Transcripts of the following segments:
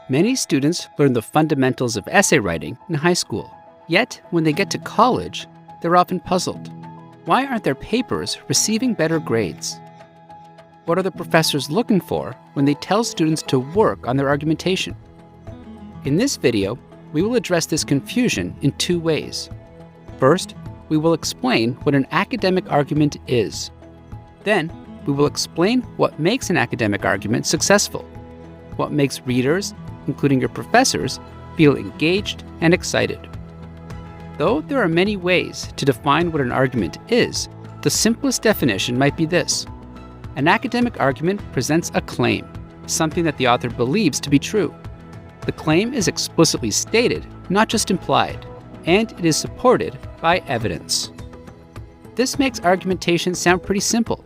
Many students learn the fundamentals of essay writing in high school. Yet, when they get to college, they're often puzzled. Why aren't their papers receiving better grades? What are the professors looking for when they tell students to work on their argumentation? In this video, we will address this confusion in two ways. First, we will explain what an academic argument is. Then, we will explain what makes an academic argument successful, what makes readers, including your professors, feel engaged and excited. Though there are many ways to define what an argument is, the simplest definition might be this. An academic argument presents a claim, something that the author believes to be true. The claim is explicitly stated, not just implied, and it is supported by evidence. This makes argumentation sound pretty simple.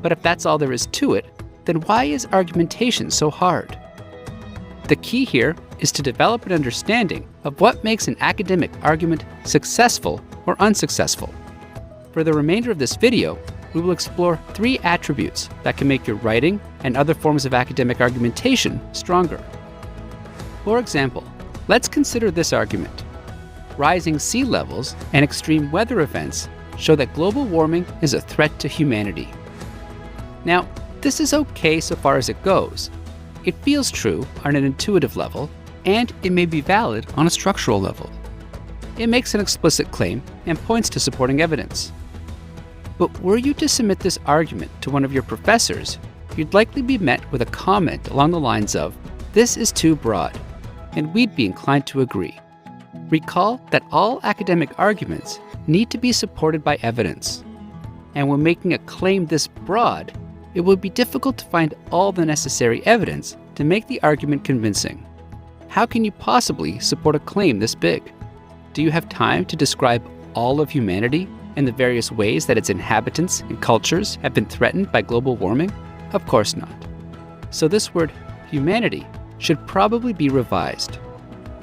But if that's all there is to it, then why is argumentation so hard? The key here is to develop an understanding of what makes an academic argument successful or unsuccessful. For the remainder of this video, we will explore 3 attributes that can make your writing and other forms of academic argumentation stronger. For example, let's consider this argument. Rising sea levels and extreme weather events show that global warming is a threat to humanity. Now, this is okay so far as it goes. It feels true on an intuitive level, and it may be valid on a structural level. It makes an explicit claim and points to supporting evidence. But were you to submit this argument to one of your professors, you'd likely be met with a comment along the lines of, "This is too broad," and we'd be inclined to agree. Recall that all academic arguments need to be supported by evidence. And when making a claim this broad, it would be difficult to find all the necessary evidence to make the argument convincing. How can you possibly support a claim this big? Do you have time to describe all of humanity and the various ways that its inhabitants and cultures have been threatened by global warming? Of course not. So this word, humanity, should probably be revised.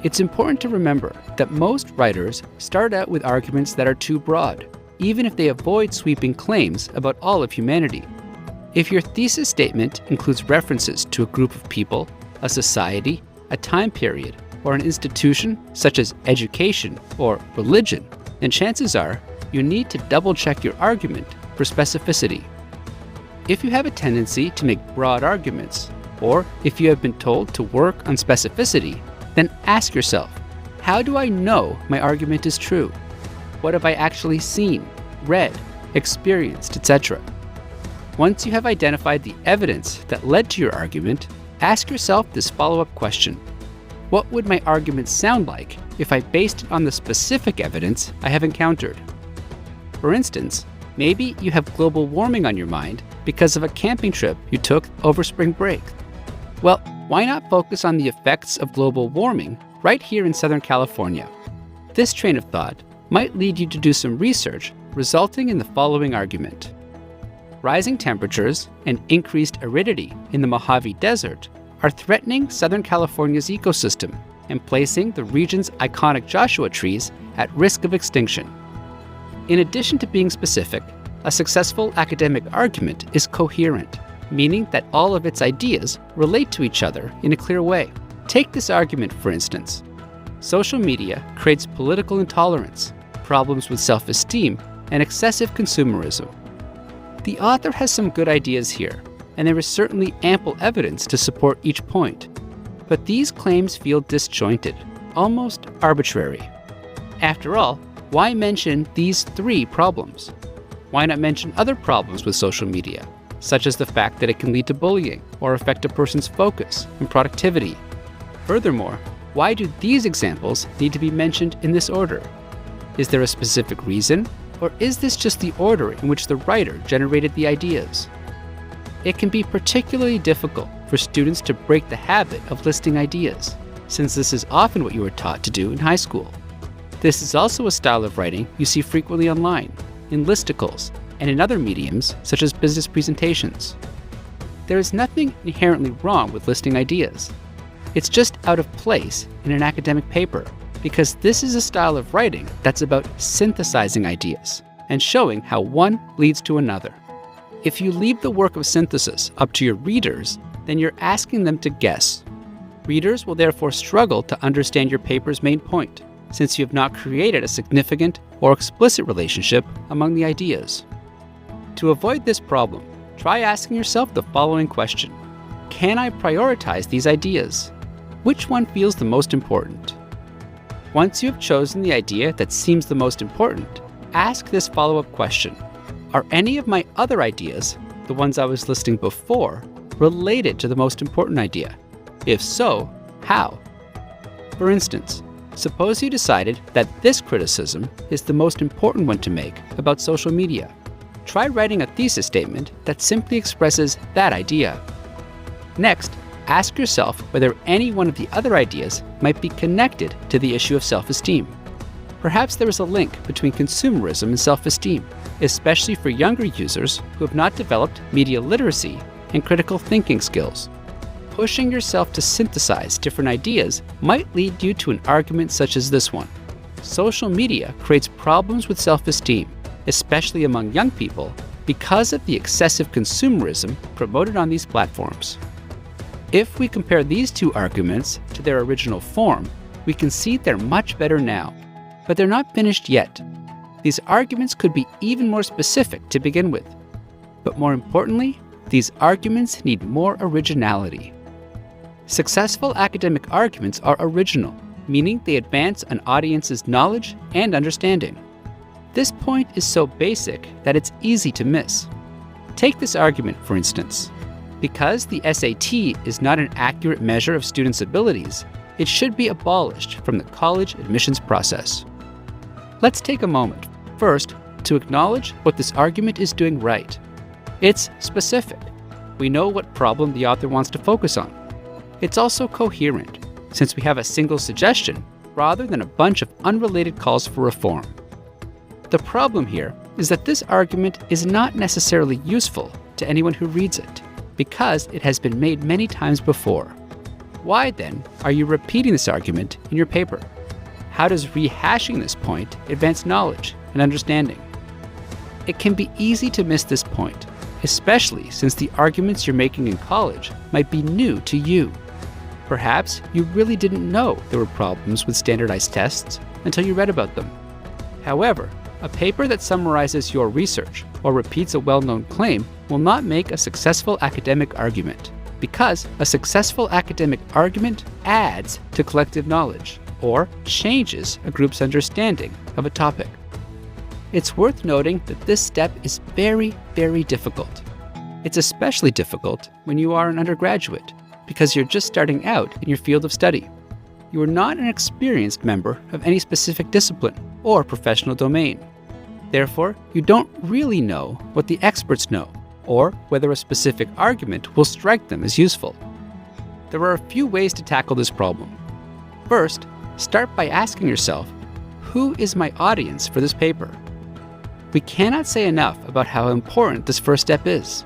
It's important to remember that most writers start out with arguments that are too broad, even if they avoid sweeping claims about all of humanity. If your thesis statement includes references to a group of people, a society, a time period, or an institution such as education or religion, then chances are you need to double-check your argument for specificity. If you have a tendency to make broad arguments, or if you have been told to work on specificity, then ask yourself, how do I know my argument is true? What have I actually seen, read, experienced, etc.? Once you have identified the evidence that led to your argument, ask yourself this follow-up question. What would my argument sound like if I based it on the specific evidence I have encountered? For instance, maybe you have global warming on your mind because of a camping trip you took over spring break. Well, why not focus on the effects of global warming right here in Southern California? This train of thought might lead you to do some research, resulting in the following argument. Rising temperatures and increased aridity in the Mojave Desert are threatening Southern California's ecosystem and placing the region's iconic Joshua trees at risk of extinction. In addition to being specific, a successful academic argument is coherent, meaning that all of its ideas relate to each other in a clear way. Take this argument, for instance. Social media creates political intolerance, problems with self-esteem, and excessive consumerism. The author has some good ideas here, and there is certainly ample evidence to support each point. But these claims feel disjointed, almost arbitrary. After all, why mention these 3 problems? Why not mention other problems with social media, such as the fact that it can lead to bullying or affect a person's focus and productivity? Furthermore, why do these examples need to be mentioned in this order? Is there a specific reason, or is this just the order in which the writer generated the ideas? It can be particularly difficult for students to break the habit of listing ideas, since this is often what you were taught to do in high school. This is also a style of writing you see frequently online, in listicles, and in other mediums such as business presentations. There is nothing inherently wrong with listing ideas. It's just out of place in an academic paper, because this is a style of writing that's about synthesizing ideas and showing how one leads to another. If you leave the work of synthesis up to your readers, then you're asking them to guess. Readers will therefore struggle to understand your paper's main point, since you have not created a significant or explicit relationship among the ideas. To avoid this problem, try asking yourself the following question: can I prioritize these ideas? Which one feels the most important? Once you have chosen the idea that seems the most important, ask this follow-up question: are any of my other ideas, the ones I was listing before, related to the most important idea? If so, how? For instance, suppose you decided that this criticism is the most important one to make about social media. Try writing a thesis statement that simply expresses that idea. Next, ask yourself whether any one of the other ideas might be connected to the issue of self-esteem. Perhaps there is a link between consumerism and self-esteem, especially for younger users who have not developed media literacy and critical thinking skills. Pushing yourself to synthesize different ideas might lead you to an argument such as this one: social media creates problems with self-esteem, especially among young people, because of the excessive consumerism promoted on these platforms. If we compare these two arguments to their original form, we can see they're much better now. But they're not finished yet. These arguments could be even more specific to begin with. But more importantly, these arguments need more originality. Successful academic arguments are original, meaning they advance an audience's knowledge and understanding. This point is so basic that it's easy to miss. Take this argument, for instance. Because the SAT is not an accurate measure of students' abilities, it should be abolished from the college admissions process. Let's take a moment, first, to acknowledge what this argument is doing right. It's specific. We know what problem the author wants to focus on. It's also coherent, since we have a single suggestion rather than a bunch of unrelated calls for reform. The problem here is that this argument is not necessarily useful to anyone who reads it, because it has been made many times before. Why then are you repeating this argument in your paper? How does rehashing this point advance knowledge and understanding? It can be easy to miss this point, especially since the arguments you're making in college might be new to you. Perhaps you really didn't know there were problems with standardized tests until you read about them. However, a paper that summarizes your research or repeats a well-known claim will not make a successful academic argument, because a successful academic argument adds to collective knowledge or changes a group's understanding of a topic. It's worth noting that this step is very, very difficult. It's especially difficult when you are an undergraduate, because you're just starting out in your field of study. You are not an experienced member of any specific discipline or professional domain. Therefore, you don't really know what the experts know, or whether a specific argument will strike them as useful. There are a few ways to tackle this problem. First, start by asking yourself, who is my audience for this paper? We cannot say enough about how important this first step is.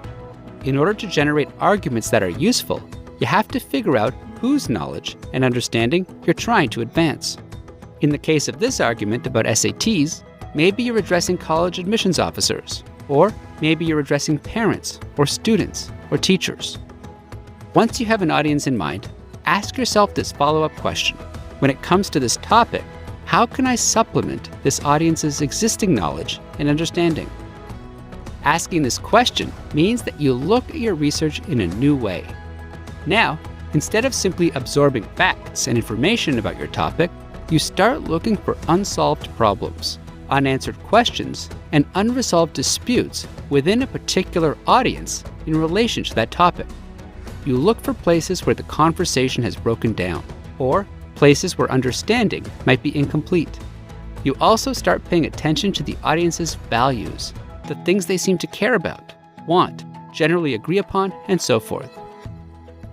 In order to generate arguments that are useful, you have to figure out whose knowledge and understanding you're trying to advance. In the case of this argument about SATs, maybe you're addressing college admissions officers, or maybe you're addressing parents or students or teachers. Once you have an audience in mind, ask yourself this follow-up question. When it comes to this topic, how can I supplement this audience's existing knowledge and understanding? Asking this question means that you look at your research in a new way. Now, instead of simply absorbing facts and information about your topic, you start looking for unsolved problems, unanswered questions, and unresolved disputes within a particular audience in relation to that topic. You look for places where the conversation has broken down, or places where understanding might be incomplete. You also start paying attention to the audience's values, the things they seem to care about, want, generally agree upon, and so forth.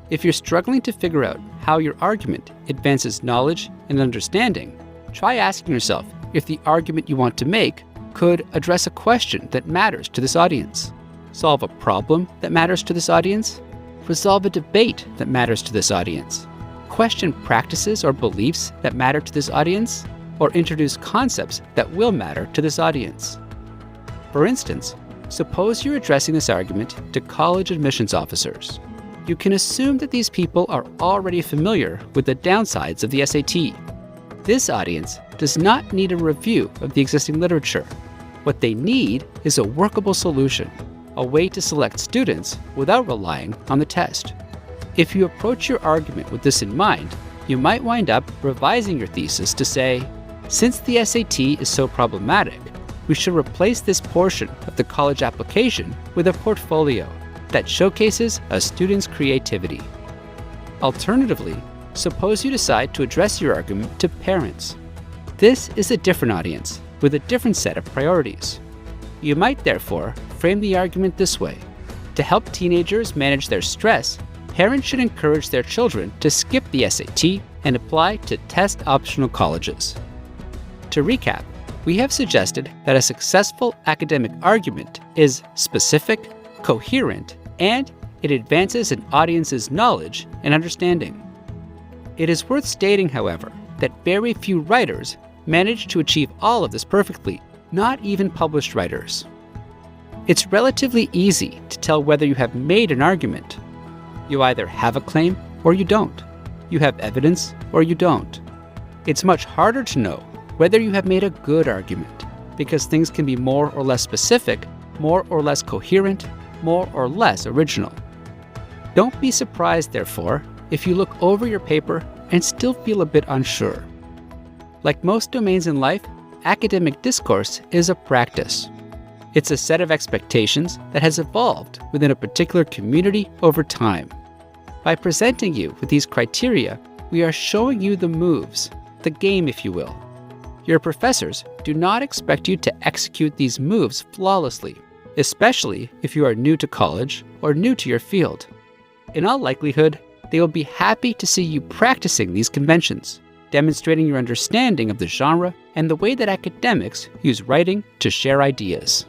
If you're struggling to figure out how your argument advances knowledge and understanding, try asking yourself if the argument you want to make could address a question that matters to this audience, solve a problem that matters to this audience, resolve a debate that matters to this audience, question practices or beliefs that matter to this audience, or introduce concepts that will matter to this audience. For instance, suppose you're addressing this argument to college admissions officers. you can assume that these people are already familiar with the downsides of the SAT. This audience does not need a review of the existing literature. What they need is a workable solution, a way to select students without relying on the test. If you approach your argument with this in mind, you might wind up revising your thesis to say, since the SAT is so problematic, we should replace this portion of the college application with a portfolio that showcases a student's creativity. Alternatively, suppose you decide to address your argument to parents. This is a different audience with a different set of priorities. You might therefore frame the argument this way. To help teenagers manage their stress, parents should encourage their children to skip the SAT and apply to test-optional colleges. To recap, we have suggested that a successful academic argument is specific, coherent, and it advances an audience's knowledge and understanding. It is worth stating, however, that very few writers manage to achieve all of this perfectly, not even published writers. It's relatively easy to tell whether you have made an argument. You either have a claim or you don't. You have evidence or you don't. It's much harder to know whether you have made a good argument, because things can be more or less specific, more or less coherent, more or less original. Don't be surprised, therefore, if you look over your paper and still feel a bit unsure. Like most domains in life, academic discourse is a practice. It's a set of expectations that has evolved within a particular community over time. By presenting you with these criteria, we are showing you the moves, the game, if you will. Your professors do not expect you to execute these moves flawlessly, especially if you are new to college or new to your field. In all likelihood, they will be happy to see you practicing these conventions, demonstrating your understanding of the genre and the way that academics use writing to share ideas.